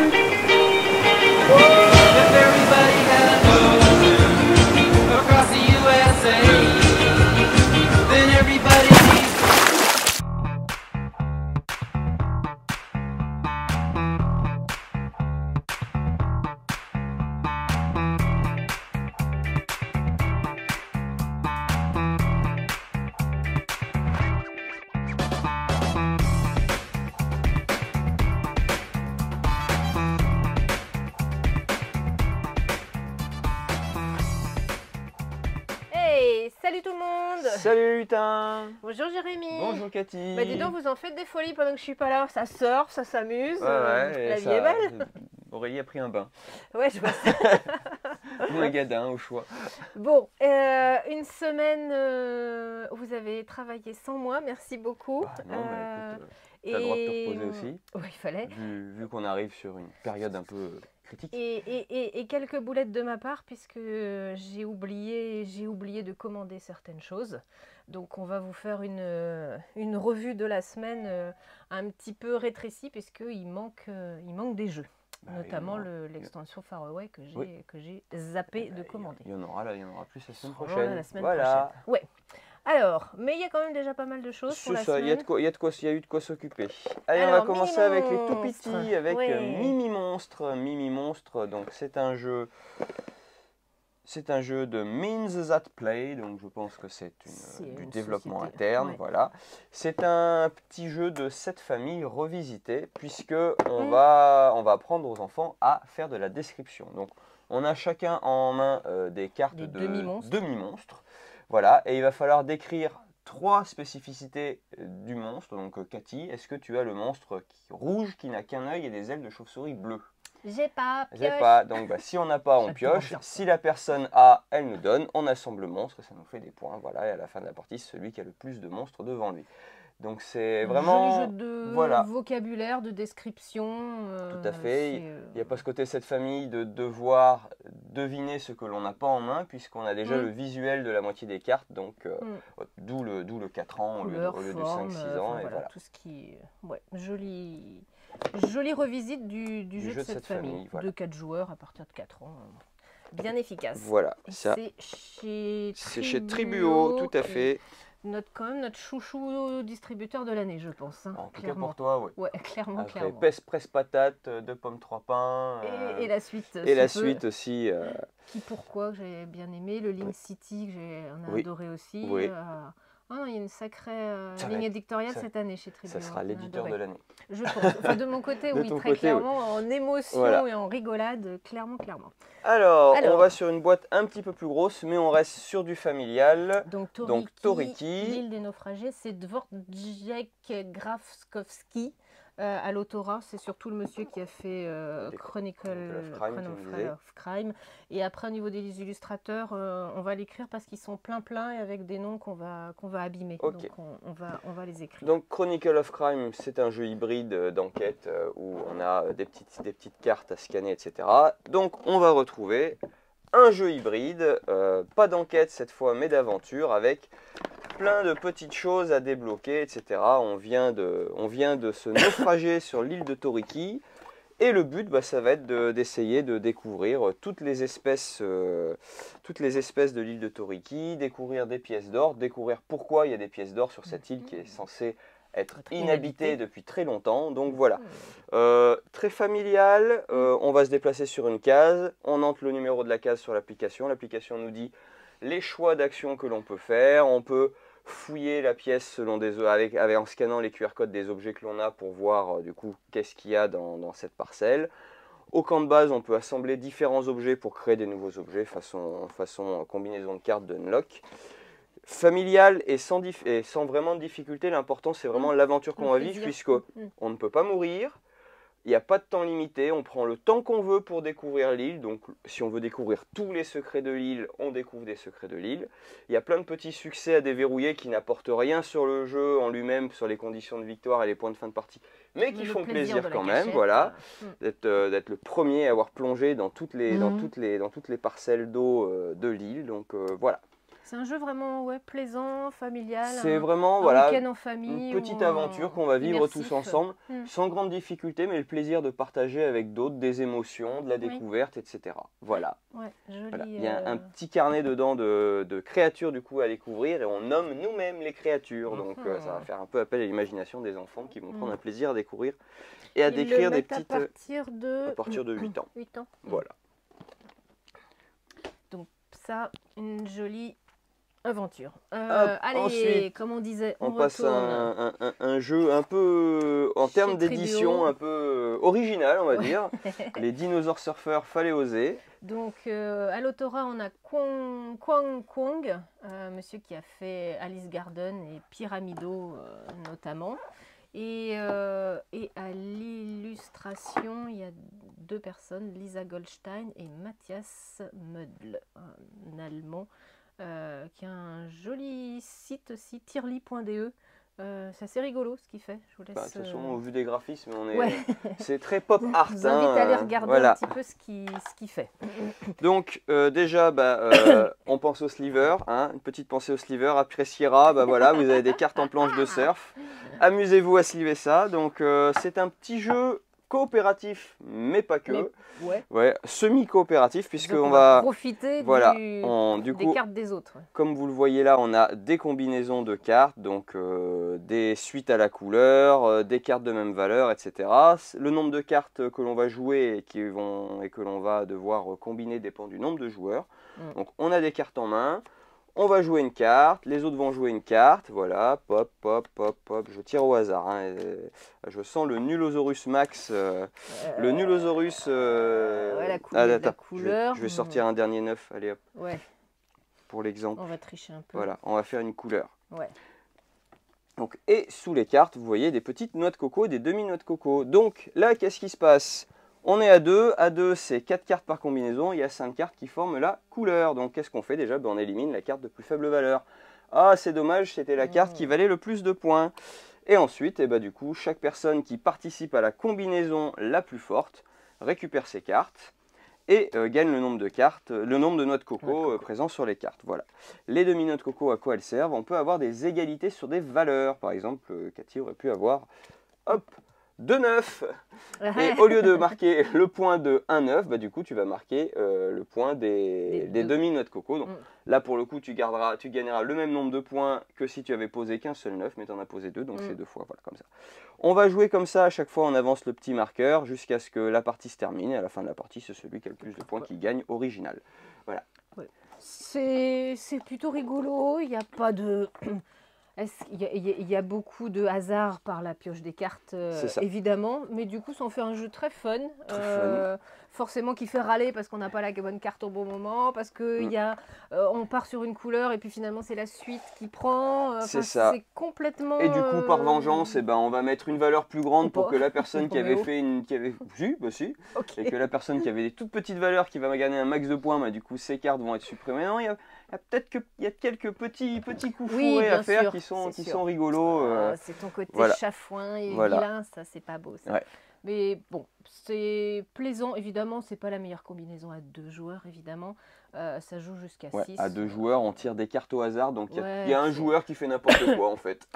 If everybody had a ocean across the USA, then everybody needs. Hey, salut tout le monde. Salut Lutin. Bonjour Jérémy. Bonjour Cathy. Bah dis donc, vous en faites des folies pendant que je suis pas là. Ça sort, ça s'amuse. Ouais, la vie est belle. Aurélie a pris un bain. Ouais, je vois ça. Ou un gadin au choix. Bon, une semaine, vous avez travaillé sans moi, merci beaucoup. Bah, non, mais écoute, t'as le droit de te reposer aussi. Oui, il fallait. Vu qu'on arrive sur une période un peu critique. Et quelques boulettes de ma part, puisque j'ai oublié de commander certaines choses. Donc on va vous faire une revue de la semaine un petit peu rétrécie, puisqu'il manque des jeux. Bah, notamment l'extension Faraway que j'ai zappé de commander. Il y en aura plus la semaine Oh, prochaine. la semaine Voilà. prochaine. Ouais. Alors, mais il y a quand même déjà pas mal de choses pour la C'est ça, semaine. il y a eu de quoi s'occuper. Allez, on Alors, va commencer avec les tout Mini-Monstres. petits, avec Ouais. Mimi Monstre. Mimi Monstre, donc c'est un jeu de Means That Play, donc je pense que c'est du une développement société. interne, Ouais. voilà. C'est un petit jeu de 7 familles revisité, puisque on va apprendre aux enfants à faire de la description. Donc on a chacun en main des cartes Des de demi-monstres. demi-monstres, voilà, et il va falloir décrire 3 spécificités du monstre. Donc Cathy, est-ce que tu as le monstre rouge qui n'a qu'un œil et des ailes de chauve-souris bleues? J'ai pas. J'ai pioche. pas, donc si on n'a pas, on J'adore pioche. bien. Si la personne a, elle nous donne. On assemble le monstre et ça nous fait des points. Voilà, et à la fin de la partie, c'est celui qui a le plus de monstres devant lui. Donc c'est vraiment. Joli jeu de voilà. vocabulaire, de description. Tout à fait. Il n'y a pas ce côté cette famille de devoir deviner ce que l'on n'a pas en main, puisqu'on a déjà le visuel de la moitié des cartes. Donc d'où le 4 ans Couleur, au lieu de forme, 5-6 ans. enfin, Et voilà, voilà. tout ce qui. Ouais, jolie revisite du jeu de cette famille. Voilà. De 4 joueurs à partir de 4 ans. Bien efficace. Voilà, Et ça. C'est chez Tribuo, tout à fait. Quand même notre chouchou distributeur de l'année, je pense. Hein, En tout cas clairement. pour toi, oui. Ouais, clairement, Après, clairement. presse patate, 2 pommes, 3 pains. Et la suite. Et la sous peu. suite aussi. Qui pourquoi que j'ai bien aimé, le Link City que on a Oui. adoré aussi. Oui. Ah non, il y a une sacrée Ça va ligne être- éditoriale ça- cette année chez Tribuo. Ça sera On a l'éditeur de adoré. l'année. Je pense. Enfin, de mon côté, De oui, ton très côté, clairement, en émotion Voilà. et en rigolade, clairement. Alors, Alors. on va sur une boîte un petit peu plus grosse, mais on reste sur du familial. Donc Toriki. l'île des naufragés, c'est Dvorak Grafskowski à l'autorat. C'est surtout le monsieur qui a fait Chronicle of Crime. Et après, au niveau des illustrateurs, on va l'écrire parce qu'ils sont plein et avec des noms qu'on va abîmer. Ok. Donc on va les écrire. Donc, Chronicle of Crime, c'est un jeu hybride d'enquête où on a des petites cartes à scanner, etc. Donc, on va retrouver un jeu hybride, pas d'enquête cette fois, mais d'aventure, avec plein de petites choses à débloquer, etc. On vient de se naufrager sur l'île de Toriki. Et le but, ça va être d'essayer de découvrir toutes les espèces de l'île de Toriki, découvrir des pièces d'or, découvrir pourquoi il y a des pièces d'or sur cette île qui est censée être inhabitée depuis très longtemps. Donc voilà, très familial, on va se déplacer sur une case, on entre le numéro de la case sur l'application. L'application nous dit les choix d'action que l'on peut faire, on peut fouiller la pièce selon en scannant les QR codes des objets que l'on a pour voir du coup qu'est-ce qu'il y a dans cette parcelle. Au camp de base, on peut assembler différents objets pour créer des nouveaux objets façon combinaison de cartes de unlock. Familial et sans vraiment de difficulté, l'important c'est vraiment l'aventure qu'on va vivre, puisqu'on ne peut pas mourir. Il n'y a pas de temps limité, on prend le temps qu'on veut pour découvrir l'île. Donc si on veut découvrir tous les secrets de l'île, on découvre des secrets de l'île. Il y a plein de petits succès à déverrouiller qui n'apportent rien sur le jeu en lui-même, sur les conditions de victoire et les points de fin de partie, mais qui font plaisir quand même. Voilà, d'être le premier à avoir plongé dans toutes les parcelles d'eau de l'île. Donc voilà. C'est un jeu vraiment plaisant, familial. C'est vraiment un voilà, week-end en famille. une petite aventure qu'on va vivre tous immersif. ensemble, sans grande difficulté, mais le plaisir de partager avec d'autres des émotions, de la découverte, etc. Voilà. Ouais, joli, Voilà. Il y a un petit carnet dedans de créatures du coup à découvrir et on nomme nous-mêmes les créatures. Donc ça va faire un peu appel à l'imagination des enfants qui vont prendre un plaisir à découvrir et à décrire des petites... à partir de 8 ans. 8 ans. Voilà. Donc ça, une jolie aventure. Hop, allez, ensuite, comme on disait, on passe à un jeu un peu, en termes d'édition, un peu original, on va dire. Les dinosaures surfeurs, fallait oser. Donc à l'autorat, on a Kwang Kwong, monsieur qui a fait Alice Garden et Pyramido notamment. Et à l'illustration, il y a 2 personnes, Lisa Goldstein et Matthias Mödl, un Allemand, qui a un joli site aussi, tirli.de. C'est assez rigolo ce qu'il fait. Je vous laisse, de toute façon, au vu des graphismes, c'est très je pop art. vous invite à aller regarder un petit peu ce qu'il fait. Donc déjà, on pense au sliver, hein, une petite pensée au sliver. Après Sierra, voilà, vous avez des cartes en planche de surf. Amusez-vous à sliver ça. Donc c'est un petit jeu coopératif, mais pas que. Semi-coopératif, puisqu'on va profiter du coup, des cartes des autres. Comme vous le voyez là, on a des combinaisons de cartes, donc des suites à la couleur, des cartes de même valeur, etc. Le nombre de cartes que l'on va jouer et que l'on va devoir combiner dépend du nombre de joueurs. Donc on a des cartes en main. On va jouer une carte, les autres vont jouer une carte, voilà, pop, pop, pop, pop, je tire au hasard, hein, je sens le Nulosaurus Max, le Nulosaurus, la couleur. Je vais sortir un dernier 9, allez hop, pour l'exemple. On va tricher un peu. Voilà, on va faire une couleur. Ouais. Donc, et sous les cartes, vous voyez des petites noix de coco, des demi-noix de coco. Donc là, qu'est-ce qui se passe ? On est à 2, c'est 4 cartes par combinaison, il y a 5 cartes qui forment la couleur. Donc qu'est-ce qu'on fait déjà ? On élimine la carte de plus faible valeur. Ah, c'est dommage, c'était la carte qui valait le plus de points. Et ensuite, du coup, chaque personne qui participe à la combinaison la plus forte récupère ses cartes et gagne le nombre de cartes, le nombre de noix de coco présents sur les cartes. Voilà. Les demi-noix de coco, à quoi elles servent ? On peut avoir des égalités sur des valeurs. Par exemple, Cathy aurait pu avoir, hop, 2 9. Et au lieu de marquer le point de 1 9, du coup tu vas marquer le point des demi-noix de coco. Donc là pour le coup tu gagneras le même nombre de points que si tu avais posé qu'un seul 9, mais tu en as posé 2, donc c'est 2 fois, voilà, comme ça. On va jouer comme ça, à chaque fois on avance le petit marqueur jusqu'à ce que la partie se termine, et à la fin de la partie c'est celui qui a le plus de points qui gagne original. Voilà. C'est plutôt rigolo, il n'y a pas de... Il y a beaucoup de hasard par la pioche des cartes, évidemment, mais du coup, ça en fait un jeu très fun. Forcément, qui fait râler parce qu'on n'a pas la bonne carte au bon moment, parce que on part sur une couleur et puis finalement, c'est la suite qui prend. C'est ça. C'est complètement... Et du coup, par vengeance, on va mettre une valeur plus grande pour que la personne qui avait fait une... Si. Okay. Et que la personne qui avait des toutes petites valeurs qui va gagner un max de points, du coup, ses cartes vont être supprimées. Non, il y a quelques petits coups fourrés à faire qui sont rigolos. C'est ton côté chafouin et vilain, ça c'est pas beau ça. Mais bon, c'est plaisant, évidemment, c'est pas la meilleure combinaison à 2 joueurs, évidemment. Ça joue jusqu'à 6. À 2 joueurs, on tire des cartes au hasard, donc il y a un joueur qui fait n'importe quoi en fait.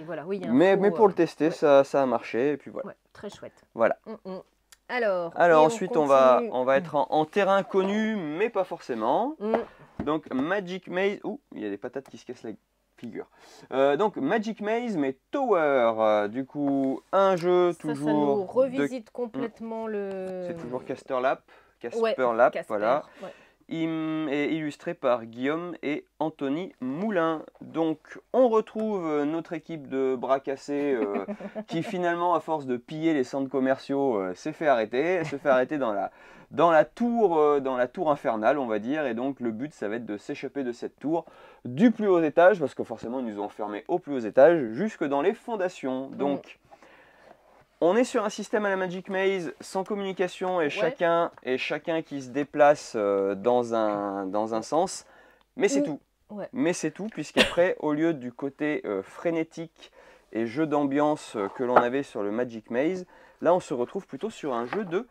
Voilà. Mais pour le tester, ça a marché, et puis voilà. Très chouette. Voilà. Alors ensuite, on va être en terrain connu, mais pas forcément. Donc Magic Maze, il y a des patates qui se cassent la figure. Donc Magic Maze, mais Tower. Du coup, un jeu toujours... Ça nous revisite complètement le... C'est toujours Casper Lap, voilà. Ouais. Est illustré par Guillaume et Anthony Moulin. Donc on retrouve notre équipe de bras cassés qui finalement, à force de piller les centres commerciaux, s'est fait arrêter. Elle se fait arrêter dans la tour infernale, on va dire. Et donc le but, ça va être de s'échapper de cette tour du plus haut étage, parce que forcément ils nous ont enfermés au plus haut étage, jusque dans les fondations. Donc on est sur un système à la Magic Maze sans communication et chacun qui se déplace dans un sens. Mais c'est tout. Mais c'est tout, puisqu'après, au lieu du côté frénétique et jeu d'ambiance que l'on avait sur le Magic Maze, là on se retrouve plutôt sur un jeu de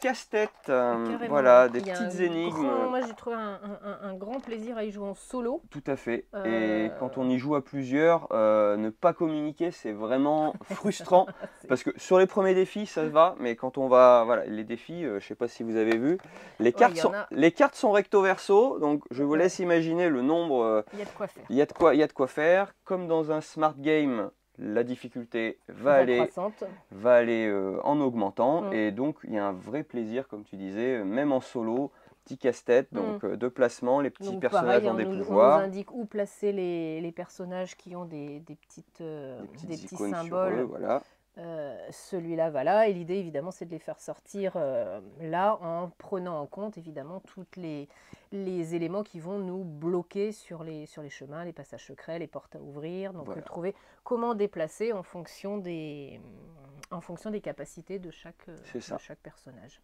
casse-tête. Carrément, Voilà, des il y a petites un énigmes. moi, j'ai trouvé un grand plaisir à y jouer en solo. Tout à fait. Et Euh, quand on y joue à plusieurs, ne pas communiquer, c'est vraiment frustrant. C'est- Parce que sur les premiers défis, ça va, mais quand on va... Voilà, les défis, je ne sais pas si vous avez vu, les cartes, il y en a. les cartes sont recto-verso, donc je vous Ouais. laisse imaginer le nombre. Il y a de quoi faire. Il y a de quoi faire. Comme dans un smart game, la difficulté va Croissante. aller en augmentant. Mm. Et donc, il y a un vrai plaisir, comme tu disais, même en solo, petit casse-tête, donc de placement, les petits Donc, personnages pareil, ont des on nous pouvoirs. indique où placer les personnages qui ont des petits Icônes sur symboles. eux, voilà. Celui-là va là, et l'idée évidemment c'est de les faire sortir là en prenant en compte évidemment tous les éléments qui vont nous bloquer sur les chemins, les passages secrets, les portes à ouvrir, donc Voilà. trouver comment déplacer en fonction des capacités de chaque personnage.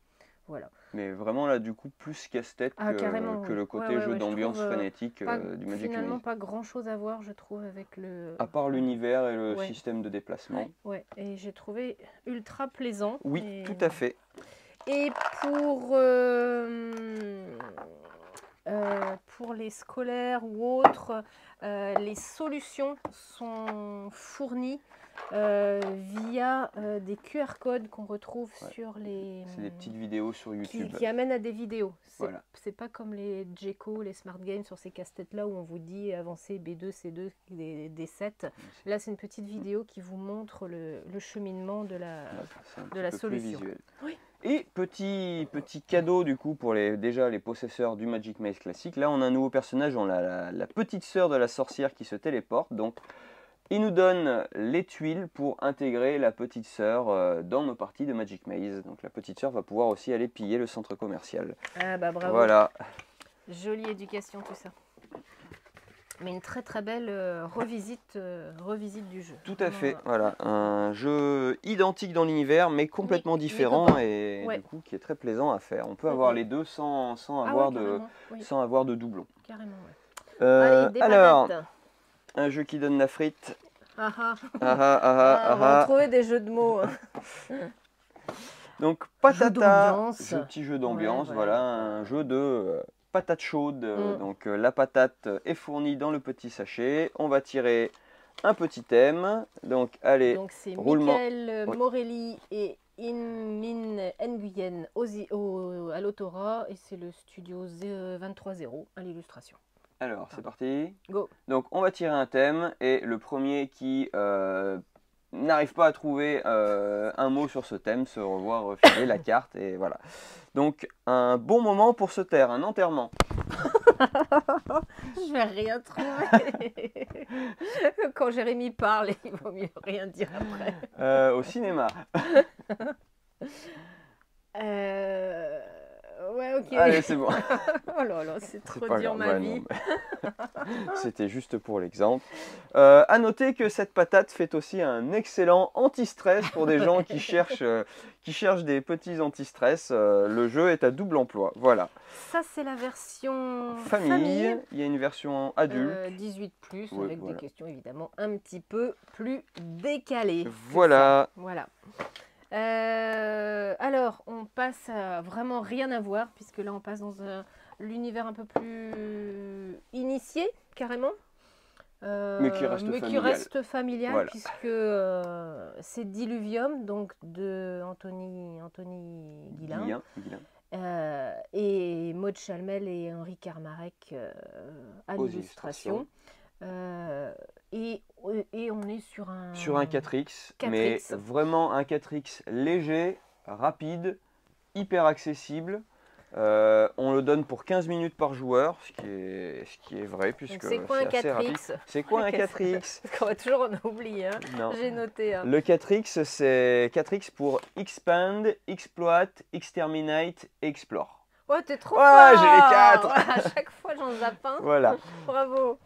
Voilà. Mais vraiment là, du coup, plus casse-tête Carrément, que le côté ouais, jeu je d'ambiance trouve, frénétique du Magic finalement Maze. pas grand chose à voir je trouve avec le... À part l'univers et le Ouais. système de déplacement. Ouais, et j'ai trouvé ultra plaisant. Oui, et... tout à fait. Et pour les scolaires ou autres, les solutions sont fournies via des QR codes qu'on retrouve sur les... C'est des petites vidéos sur YouTube. Qui amènent à des vidéos. Voilà. C'est pas comme les Djeco, les Smart Games sur ces casse-têtes-là où on vous dit avancer B2, C2, D7. Là, c'est une petite vidéo qui vous montre le cheminement de la solution. Oui. Et petit cadeau du coup pour déjà les possesseurs du Magic Maze classique. Là, on a un nouveau personnage, on a la petite sœur de la sorcière qui se téléporte. Donc, il nous donne les tuiles pour intégrer la petite sœur dans nos parties de Magic Maze. Donc, la petite sœur va pouvoir aussi aller piller le centre commercial. Ah bah bravo. Voilà. Jolie éducation tout ça. Mais une très très belle revisite du jeu. Tout à fait, voilà, un jeu identique dans l'univers mais complètement différent et du coup qui est très plaisant à faire. On peut avoir les deux sans avoir de doublons. Carrément, ouais. Allez, des alors, patates. un jeu qui donne la frite. On On va trouver des jeux de mots. Donc patata, petit jeu d'ambiance, voilà, un jeu de patate chaude. Donc la patate est fournie dans le petit sachet. On va tirer un petit thème. Donc allez, donc c'est roulement. Michael Morelli et Min Nguyen à l'autora et c'est le studio 23.0 à l'illustration. Alors c'est parti. Go. Donc on va tirer un thème et le premier qui n'arrive pas à trouver un mot sur ce thème se revoit refiler la carte et voilà. Donc un bon moment pour se taire, un enterrement. Je vais rien trouver. Quand Jérémy parle, il vaut mieux rien dire après. Au cinéma. Ouais, ok. Allez, c'est bon. Oh là là, c'est trop dur ma vie. C'était juste pour l'exemple. À noter que cette patate fait aussi un excellent anti-stress pour des gens qui cherchent des petits anti-stress. Le jeu est à double emploi. Voilà. Ça, c'est la version famille. Il y a une version adulte. 18+, oui, avec des questions évidemment un petit peu plus décalées. Voilà. Voilà. Alors, on passe à vraiment rien à voir, puisque là, on passe dans l'univers un peu plus initié, carrément. Mais qui reste familial. Voilà. Puisque c'est Diluvium, donc de Anthony Guillain. Et Maud Chalmel et Henri Carmarek à l'illustration. Et on est sur un 4X, mais vraiment un 4X léger, rapide, hyper accessible. On le donne pour 15 minutes par joueur, ce qui est vrai puisque c'est quoi un 4X? C'est quoi un 4X? Parce qu'on va toujours en oublier, hein. J'ai noté. Hein. Le 4X, c'est 4X pour Expand, Exploit, Exterminate, Explore. Oh, t'es trop fort. J'ai les 4. À chaque fois, j'en zappe un. Voilà. Bravo.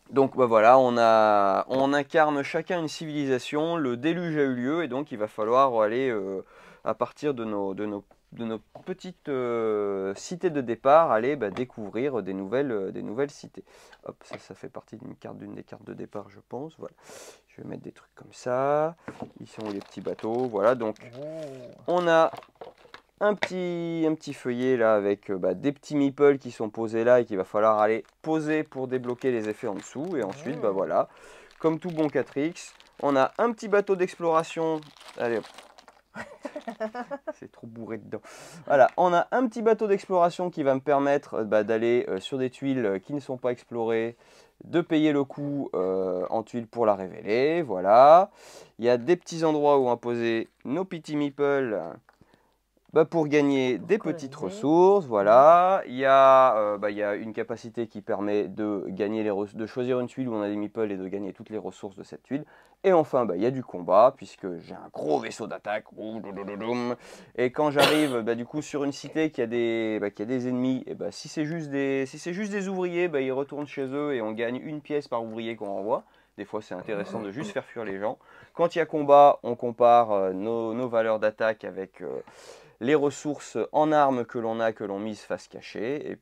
Donc bah voilà, on incarne chacun une civilisation, le déluge a eu lieu et donc il va falloir aller à partir de nos petites cités de départ, aller découvrir des nouvelles cités. Hop, ça fait partie d'une des cartes de départ, je pense. Voilà. Je vais mettre des trucs comme ça. Ils sont les petits bateaux. Voilà, donc on a un petit feuillet là avec des petits meeples qui sont posés là et qu'il va falloir aller poser pour débloquer les effets en dessous. Et ensuite, voilà, comme tout bon 4X, on a un petit bateau d'exploration. Allez, hop. C'est trop bourré dedans. Voilà, on a un petit bateau d'exploration qui va me permettre d'aller sur des tuiles qui ne sont pas explorées, de payer le coût en tuiles pour la révéler. Voilà, il y a des petits endroits où on va poser nos petits meeples pour gagner des petites ressources. Voilà, il y a une capacité qui permet de gagner de choisir une tuile où on a des meeples et de gagner toutes les ressources de cette tuile. Et enfin, il y a du combat, puisque j'ai un gros vaisseau d'attaque. Et quand j'arrive du coup sur une cité qui a des ennemis, et si c'est juste des ouvriers, ils retournent chez eux et on gagne une pièce par ouvrier qu'on envoie. Des fois, c'est intéressant de juste faire fuir les gens. Quand il y a combat, on compare nos valeurs d'attaque avec les ressources en armes que l'on a, que l'on mise face cachée.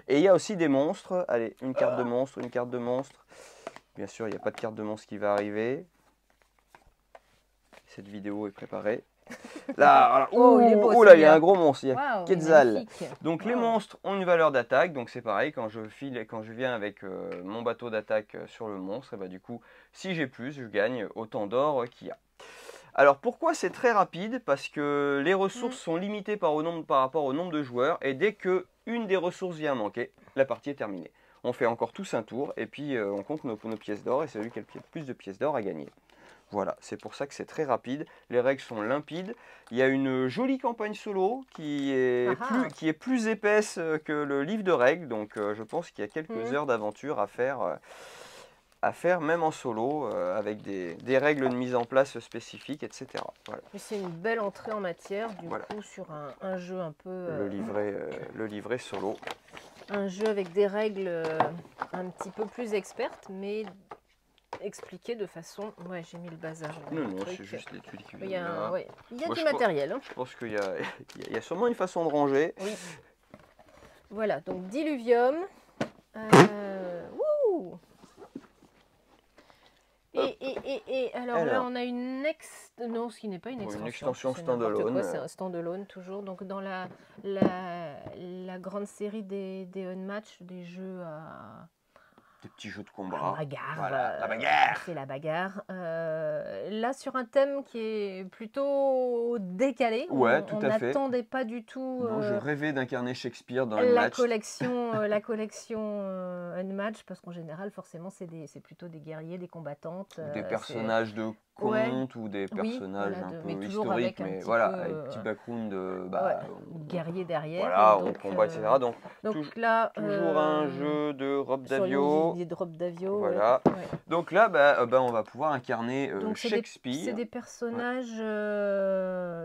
Et il y a aussi des monstres. Allez, une carte de monstre, une carte de monstre. Bien sûr, il n'y a pas de carte de monstre qui va arriver. Cette vidéo est préparée. Là, voilà. Il y a un gros monstre, il y a Quetzal. Donc les monstres ont une valeur d'attaque, donc c'est pareil, quand je viens avec mon bateau d'attaque sur le monstre, et du coup, si j'ai plus, je gagne autant d'or qu'il y a. Alors pourquoi c'est très rapide? Parce que les ressources sont limitées par rapport au nombre de joueurs, et dès qu'une des ressources vient manquer, la partie est terminée. On fait encore tous un tour, et puis on compte nos pièces d'or, et c'est celui qui a le plus de pièces d'or à gagner. Voilà, c'est pour ça que c'est très rapide, les règles sont limpides. Il y a une jolie campagne solo qui est plus épaisse que le livre de règles, donc je pense qu'il y a quelques heures d'aventure à faire même en solo, avec des règles de mise en place spécifiques, etc. Voilà. C'est une belle entrée en matière, du coup, sur un jeu un peu... Le livret solo. Un jeu avec des règles un petit peu plus expertes, mais expliquées de façon... Ouais, j'ai mis le bazar. Non, c'est juste les tuiles qui viennent. Il y a du matériel. Je pense qu'il y a sûrement une façon de ranger. Oui. Voilà, donc diluvium. Et alors là, on a une non, ce qui n'est pas une extension. Une extension standalone. C'est un standalone toujours. Donc dans la grande série des Unmatch, des jeux à... Des petits jeux de combat. La bagarre. Voilà, la bagarre. C'est la bagarre. Là, sur un thème qui est plutôt décalé. Ouais, tout à fait. On n'attendait pas du tout... Non, je rêvais d'incarner Shakespeare dans la collection Unmatch, parce qu'en général, forcément, c'est plutôt des guerriers, des combattantes. Des personnages de contes ou des personnages un peu historiques, mais voilà, avec un petit background de... guerrier derrière. Voilà, on combat, etc. Donc là, toujours un jeu de Rob Davio. Voilà. Ouais. Donc là, on va pouvoir incarner Shakespeare. C'est des personnages,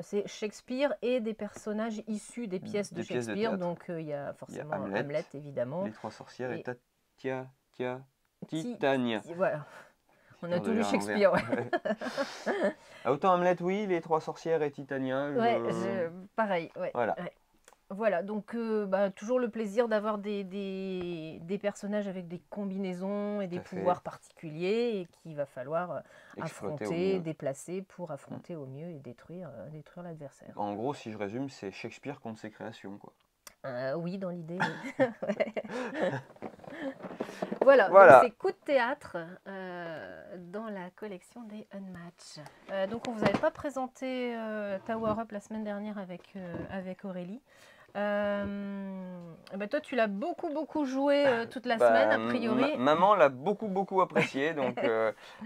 c'est Shakespeare et des personnages issus des pièces de Shakespeare. Donc il y a forcément Hamlet, évidemment. Les trois sorcières et Titania. Voilà. On a tout lu Shakespeare, Autant Hamlet, oui, les trois sorcières et Titania. Pareil, Voilà. Voilà, donc toujours le plaisir d'avoir des personnages avec des combinaisons et des pouvoirs particuliers et qu'il va falloir affronter, déplacer pour affronter au mieux et détruire l'adversaire. En gros, si je résume, c'est Shakespeare contre ses créations, quoi. Oui, dans l'idée. Oui. Voilà. C'est coup de théâtre dans la collection des Unmatch. Donc on vous avait pas présenté Tower Up la semaine dernière avec Aurélie. Toi tu l'as beaucoup joué toute la semaine a priori. Maman l'a beaucoup apprécié. Donc,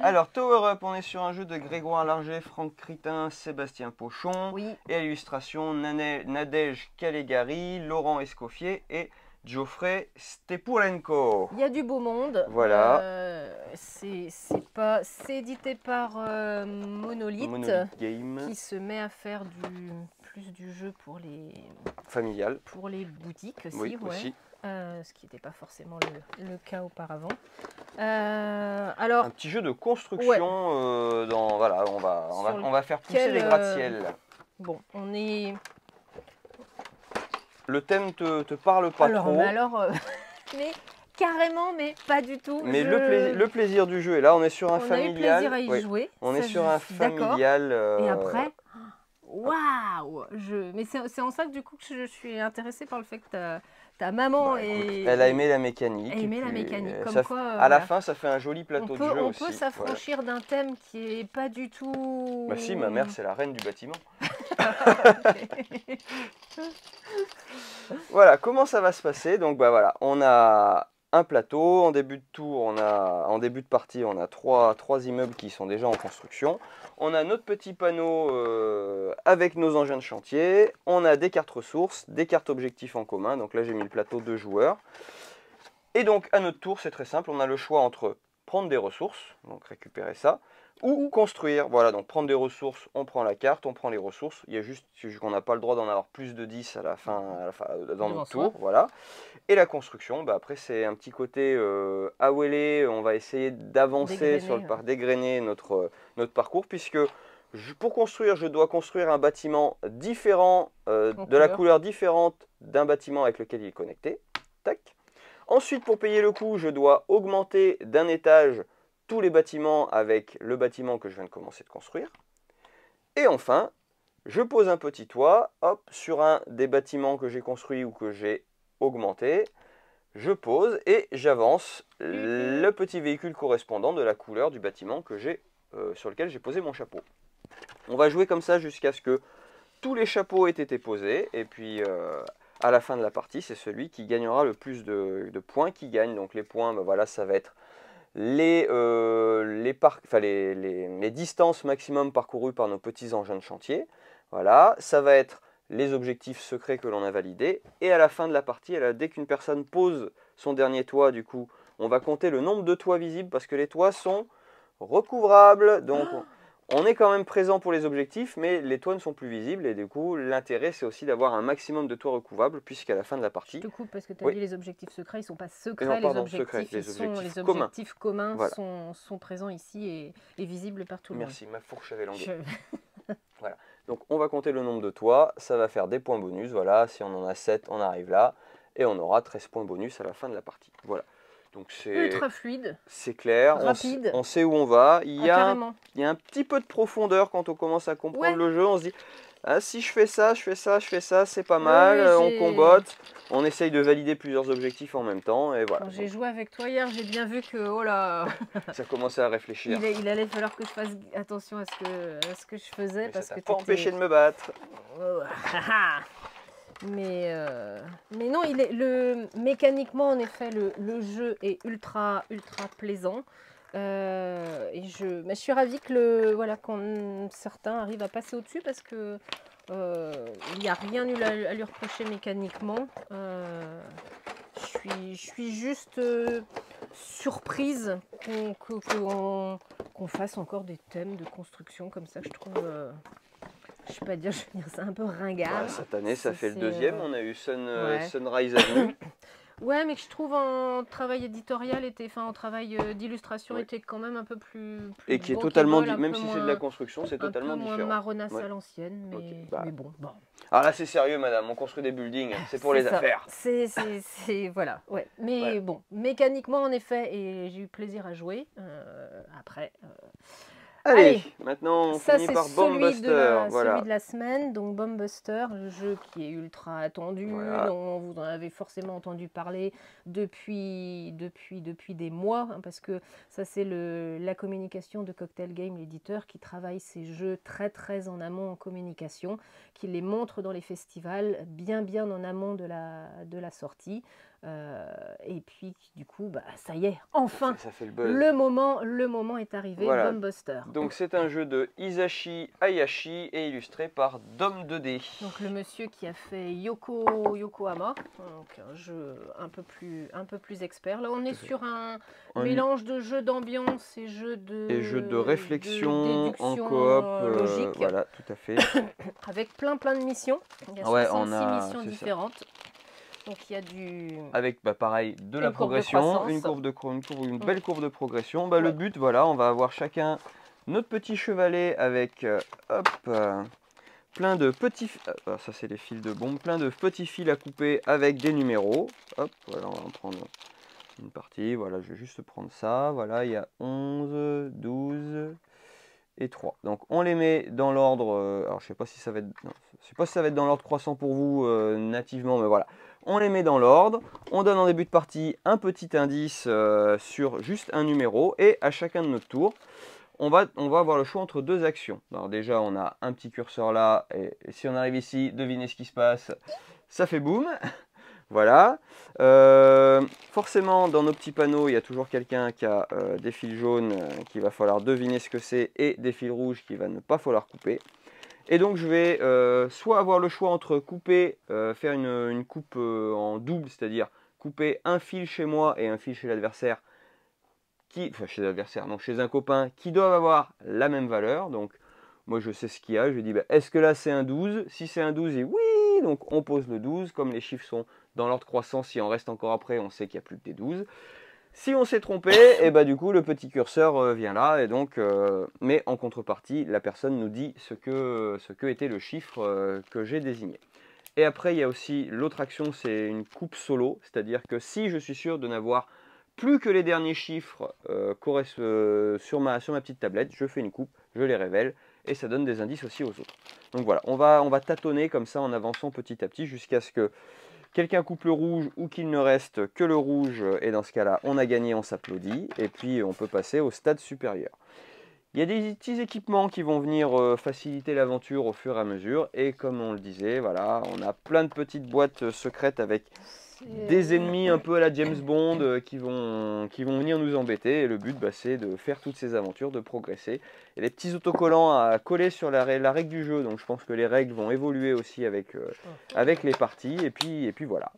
alors Tower Up, on est sur un jeu de Grégoire Larger, Franck Critin, Sébastien Pochon, et illustration Nadège Calegari, Laurent Escoffier et Geoffrey Stepoulenko. Il y a du beau monde. Voilà. C'est édité par Monolith Game, qui se met à faire du jeu pour les familial, pour les boutiques aussi. Oui, aussi. Ce qui n'était pas forcément le cas auparavant. Alors un petit jeu de construction. On va faire pousser les gratte-ciel. Bon, on est. Le thème te parle pas trop. Mais carrément, mais pas du tout. Mais le plaisir du jeu est là. On est sur un familial. On a eu plaisir à y jouer. On est sur un familial. Et après, waouh! Mais c'est en ça que du coup que je suis intéressée par le fait que ta maman Bah, écoute, est... elle a aimé la mécanique. Elle et aimait la puis, mécanique, comme ça quoi, à la voilà. fin, ça fait un joli plateau de jeu On aussi. peut Voilà. s'affranchir d'un thème qui est pas du tout... Bah si, ma mère, c'est la reine du bâtiment. Ok. Voilà, comment ça va se passer? Donc bah voilà, on a un plateau, en début de tour, en début de partie, on a trois immeubles qui sont déjà en construction. On a notre petit panneau avec nos engins de chantier. On a des cartes ressources, des cartes objectifs en commun. Donc là, j'ai mis le plateau 2 joueurs. Et donc à notre tour, c'est très simple, on a le choix entre prendre des ressources, donc récupérer ça, ou construire. Voilà, donc prendre des ressources, on prend la carte, on prend les ressources. Il y a juste qu'on n'a pas le droit d'en avoir plus de 10 à la fin dans notre tour. Voilà. Et la construction, bah après c'est un petit côté awelé, on va essayer d'avancer par dégrainer notre parcours, puisque pour construire, je dois construire un bâtiment différent, de la couleur différente d'un bâtiment avec lequel il est connecté. Tac. Ensuite, pour payer le coût, je dois augmenter d'un étage tous les bâtiments avec le bâtiment que je viens de commencer de construire. Et enfin, je pose un petit toit, hop, sur un des bâtiments que j'ai construit ou que j'ai augmenté. Je pose et j'avance le petit véhicule correspondant de la couleur du bâtiment que sur lequel j'ai posé mon chapeau. On va jouer comme ça jusqu'à ce que tous les chapeaux aient été posés. Et puis... à la fin de la partie, c'est celui qui gagnera le plus de points qui gagne. Donc les points, ben voilà, ça va être les distances maximum parcourues par nos petits engins de chantier. Voilà, ça va être les objectifs secrets que l'on a validés. Et à la fin de la partie, dès qu'une personne pose son dernier toit, du coup, on va compter le nombre de toits visibles parce que les toits sont recouvrables. Donc... on est quand même présent pour les objectifs, mais les toits ne sont plus visibles. Et du coup, l'intérêt, c'est aussi d'avoir un maximum de toits recouvrables, puisqu'à la fin de la partie... Je te coupe parce que tu as dit les objectifs secrets, ils ne sont pas secrets, non, les objectifs communs voilà. sont présents ici et visibles par tout le monde. Merci, ma fourche avait langué. Voilà. Donc, on va compter le nombre de toits. Ça va faire des points bonus. Voilà, si on en a 7, on arrive là. Et on aura 13 points bonus à la fin de la partie. Voilà. Donc c'est ultra fluide, c'est clair, rapide. On sait où on va. Il y a un petit peu de profondeur quand on commence à comprendre le jeu. On se dit, ah, si je fais ça, c'est pas mal. On combotte, on essaye de valider plusieurs objectifs en même temps. Et voilà. Quand j'ai joué avec toi hier, j'ai bien vu que, oh là, ça commençait à réfléchir. Il allait falloir que je fasse attention à ce que je faisais. Mais parce ça que t'a pas empêché de me battre. Mais non, mécaniquement, en effet, le jeu est ultra plaisant. Et je suis ravie que certains arrivent à passer au-dessus parce que il n'y a rien nul à lui reprocher mécaniquement. Je suis juste surprise qu'on fasse encore des thèmes de construction comme ça. Je trouve... je sais pas dire, c'est un peu ringard. Ouais, cette année, ça fait le deuxième. On a eu Sunrise Avenue. Ouais, mais que je trouve en travail éditorial, en travail d'illustration, était quand même un peu plus et qui est totalement, même si c'est de la construction, c'est totalement différent. Un peu moins marronasse à l'ancienne, mais bon. Alors là, c'est sérieux, madame, on construit des buildings, c'est pour les affaires. C'est voilà, ouais. Mais bon, mécaniquement, en effet, et j'ai eu plaisir à jouer. Après... Allez, maintenant on finit par Bomb Buster. Celui de la semaine, donc Bomb Buster, le jeu qui est ultra attendu, dont vous en avez forcément entendu parler depuis des mois, parce que ça c'est la communication de Cocktail Game, l'éditeur, qui travaille ces jeux très en amont en communication, qui les montre dans les festivals bien en amont de la sortie. Et puis du coup, ça y est, enfin, ça fait le buzz. Le moment est arrivé, Bomb Buster. Donc c'est un jeu de Hisashi Hayashi et illustré par Dom 2D. Donc le monsieur qui a fait Yokohama, donc un jeu un peu plus expert. Là on est sur un mélange de jeux d'ambiance et jeux de réflexion en coop logique. Voilà, tout à fait. Avec plein de missions. Il y a 66 missions différentes. Donc il y a avec pareil de la progression, une belle courbe de progression. Le but, voilà, on va avoir chacun notre petit chevalet avec plein de petits, ça c'est les fils de bombe, plein de petits fils à couper avec des numéros. Hop, voilà, on va en prendre une partie. Voilà, je vais juste prendre ça. Voilà, il y a 11, 12, et 3. Donc on les met dans l'ordre, alors je sais pas si ça va être, non, je sais pas si ça va être dans l'ordre croissant pour vous nativement, mais voilà. On les met dans l'ordre, on donne en début de partie un petit indice sur juste un numéro, et à chacun de notre tour, on va avoir le choix entre deux actions. Alors déjà, on a un petit curseur là, et si on arrive ici, devinez ce qui se passe, ça fait boum. Voilà. Forcément, dans nos petits panneaux, il y a toujours quelqu'un qui a des fils jaunes qu'il va falloir deviner ce que c'est, et des fils rouges qu'il va ne pas falloir couper. Et donc, je vais soit avoir le choix entre couper, faire une coupe en double, c'est-à-dire couper un fil chez moi et un fil chez l'adversaire, enfin chez l'adversaire, non, chez un copain, qui doivent avoir la même valeur. Donc, moi, je sais ce qu'il y a. Je dis, bah, est-ce que là, c'est un 12? Si c'est un 12, et oui, donc on pose le 12. Comme les chiffres sont dans l'ordre croissant, si on reste encore après, on sait qu'il n'y a plus que des 12. Si on s'est trompé, et bah, du coup, le petit curseur vient là. Et donc, mais en contrepartie, la personne nous dit ce que était le chiffre que j'ai désigné. Et après, il y a aussi l'autre action, c'est une coupe solo. C'est-à-dire que si je suis sûr de n'avoir plus que les derniers chiffres sur ma petite tablette, je fais une coupe, je les révèle, et ça donne des indices aussi aux autres. Donc voilà, on va tâtonner comme ça en avançant petit à petit jusqu'à ce que quelqu'un coupe le rouge ou qu'il ne reste que le rouge, et dans ce cas-là, on a gagné, on s'applaudit, et puis on peut passer au stade supérieur. Il y a des petits équipements qui vont venir faciliter l'aventure au fur et à mesure, et comme on le disait, voilà, on a plein de petites boîtes secrètes avec des ennemis un peu à la James Bond qui vont venir nous embêter, et le but c'est de faire toutes ces aventures, de progresser. Il y a des petits autocollants à coller sur la règle du jeu, donc je pense que les règles vont évoluer aussi avec les parties, et puis voilà.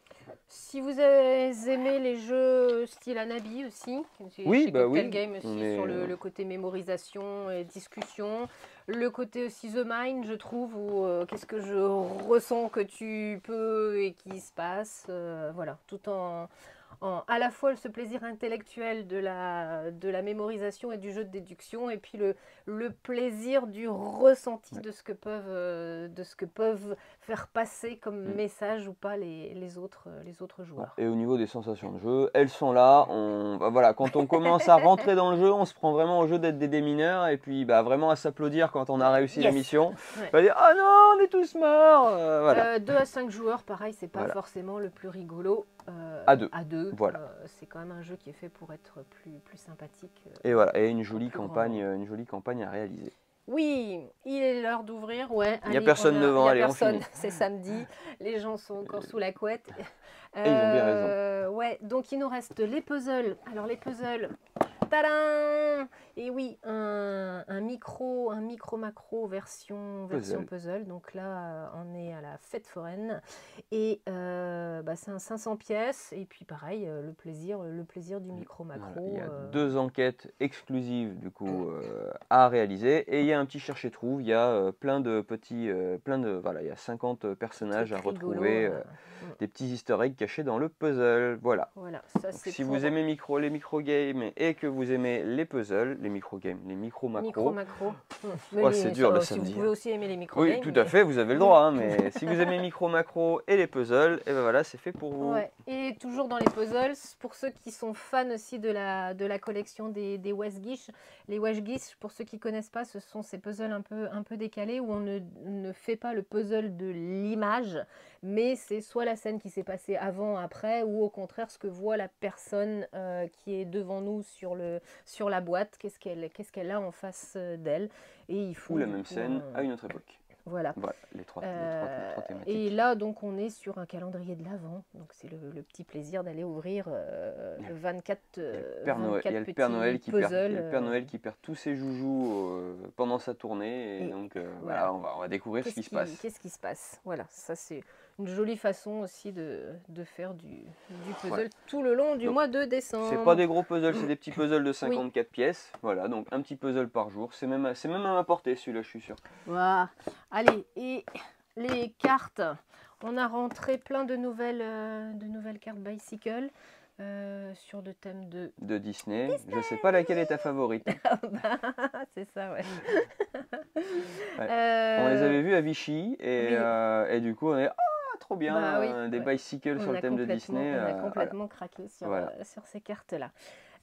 Si vous avez aimé les jeux style Anabi aussi, oui, bah Cocktail oui, Game aussi, sur le côté mémorisation et discussion, le côté aussi The Mind, je trouve, où qu'est-ce que je ressens que tu peux et qui se passe, voilà, tout en à la fois ce plaisir intellectuel de la mémorisation et du jeu de déduction, et puis le plaisir du ressenti de ce que peuvent faire passer comme message ou pas les autres joueurs. Et au niveau des sensations de jeu, elles sont là. Voilà, quand on commence à rentrer dans le jeu, on se prend vraiment au jeu d'être des démineurs, et puis vraiment à s'applaudir quand on a réussi la mission. Ouais. On va dire, ah non, on est tous morts. Voilà. 2 à 5 joueurs, pareil, c'est pas forcément le plus rigolo. À 2. Voilà. C'est quand même un jeu qui est fait pour être plus sympathique. Et voilà, et une jolie campagne à réaliser. Oui, il est l'heure d'ouvrir, ouais. Il n'y a personne devant, allez, on finit. C'est samedi, les gens sont encore sous la couette. Et ils ont bien raison. Ouais, donc il nous reste les puzzles. Alors les puzzles, tadam! Et oui, un micro macro version puzzle. Donc là, on est à la fête foraine, et c'est un 500 pièces. Et puis pareil, le plaisir du micro macro. Voilà, il y a 2 enquêtes exclusives du coup à réaliser, et il y a un petit chercher-trouve. Il y a plein de petits, voilà, il y a 50 personnages à retrouver, des petits easter eggs cachés dans le puzzle. Voilà. Ça, c'est si vous aimez les micro-games et que vous aimez les puzzles, les micro-games, les micro-macro. C'est dur le samedi. Vous pouvez aussi aimer les micro-games. Oui, tout à fait, vous avez le droit. Mais si vous aimez micro-macro et les puzzles, et ben voilà, c'est fait pour vous. Ouais. Et toujours dans les puzzles, pour ceux qui sont fans aussi de la collection des Westgish, les Westgish, pour ceux qui ne connaissent pas, ce sont ces puzzles un peu décalés, où on ne fait pas le puzzle de l'image, mais c'est soit la scène qui s'est passée avant, après, ou au contraire ce que voit la personne qui est devant nous sur la boîte, qu'est-ce qu'elle a en face d'elle. Et il faut, ou la même scène à une autre époque. Voilà. Les trois thématiques. Et là, donc, on est sur un calendrier de l'Avent. Donc, c'est le petit plaisir d'aller ouvrir 24 il y a le Père Noël qui perd tous ses joujoux pendant sa tournée. Et donc, voilà, on va découvrir ce qui se passe. Qu'est-ce qui se passe? Voilà, ça, c'est une jolie façon aussi de faire du puzzle tout le long du mois de décembre. C'est pas des gros puzzles, c'est des petits puzzles de 54 pièces. Voilà, donc un petit puzzle par jour. C'est même à m'apporter celui-là, je suis sûr. Voilà. Allez, et les cartes, on a rentré plein de nouvelles cartes Bicycle sur le thème de Disney. Je sais pas laquelle est ta favorite. C'est ça, ouais. On les avait vus à Vichy, et du coup on est trop bien, des bicycles sur le thème de Disney. On a complètement craqué sur ces cartes-là.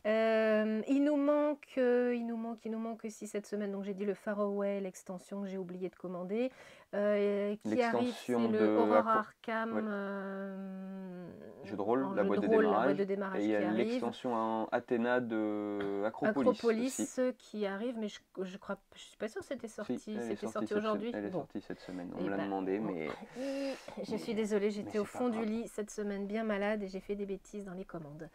Il nous manque aussi cette semaine. Donc j'ai dit le Faraway, l'extension que j'ai oublié de commander. Qui arrive, c'est le Aurora Arkham. Jeu de rôle, la jeu boîte de de rôle, démarrage. la boîte de démarrage Et il y qui a arrive. l'extension en Athéna de Acropolis aussi. Qui arrive, mais je crois, je suis pas sûre que c'était sorti. Si, C'était sorti aujourd'hui. Elle est Bon. sortie cette semaine. On Eh me l'a ben, demandé, mais. Je suis désolée, j'étais au c'est pas fond du grave. lit cette semaine, bien malade, et j'ai fait des bêtises dans les commandes.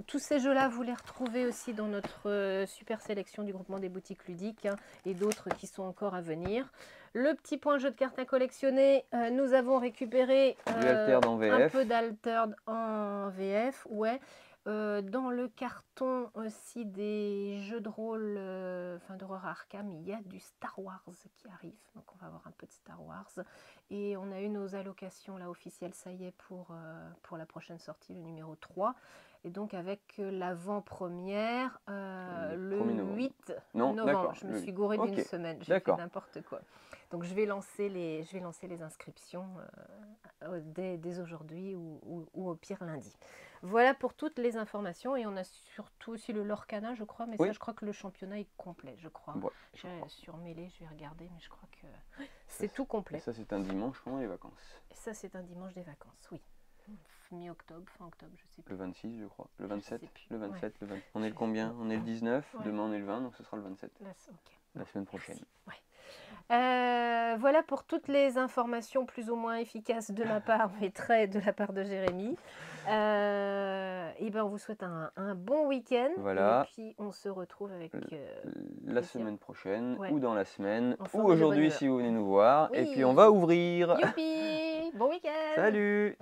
Tous ces jeux-là, vous les retrouvez aussi dans notre super sélection du groupement des boutiques ludiques, hein, et d'autres qui sont encore à venir. Le petit point jeu de cartes à collectionner, nous avons récupéré un peu d'Altered en VF, ouais. Dans le carton aussi des jeux de rôle d'horreur Arkham, il y a du Star Wars qui arrive, donc on va avoir un peu de Star Wars, et on a eu nos allocations là officielles, ça y est, pour la prochaine sortie, le numéro 3, et donc avec l'avant-première le 8 novembre. Je me suis gourée d'une semaine, j'ai fait n'importe quoi. Donc je vais lancer les inscriptions dès aujourd'hui ou au pire lundi. Voilà pour toutes les informations, et on a surtout aussi le Lorcana, je crois, mais ça je crois que le championnat est complet, je crois. Ouais, sur Mêlée, je vais regarder, mais je crois que c'est tout complet. Et ça c'est un dimanche pendant les vacances. Et ça c'est un dimanche des vacances, oui. Mi-octobre, fin octobre, je sais plus. Le 26 je crois, le 27, le 27, le 20. On est le combien? On est le 19, demain on est le 20, donc ce sera le 27. La semaine prochaine. Ouais. Voilà pour toutes les informations plus ou moins efficaces de ma part, mais très de la part de Jérémy. Et ben on vous souhaite un bon week-end. Voilà. Et puis on se retrouve avec la semaine prochaine, ou dans la semaine, enfin, ou aujourd'hui si vous venez nous voir. Oui. Et puis on va ouvrir. Youpi! Bon week-end! Salut!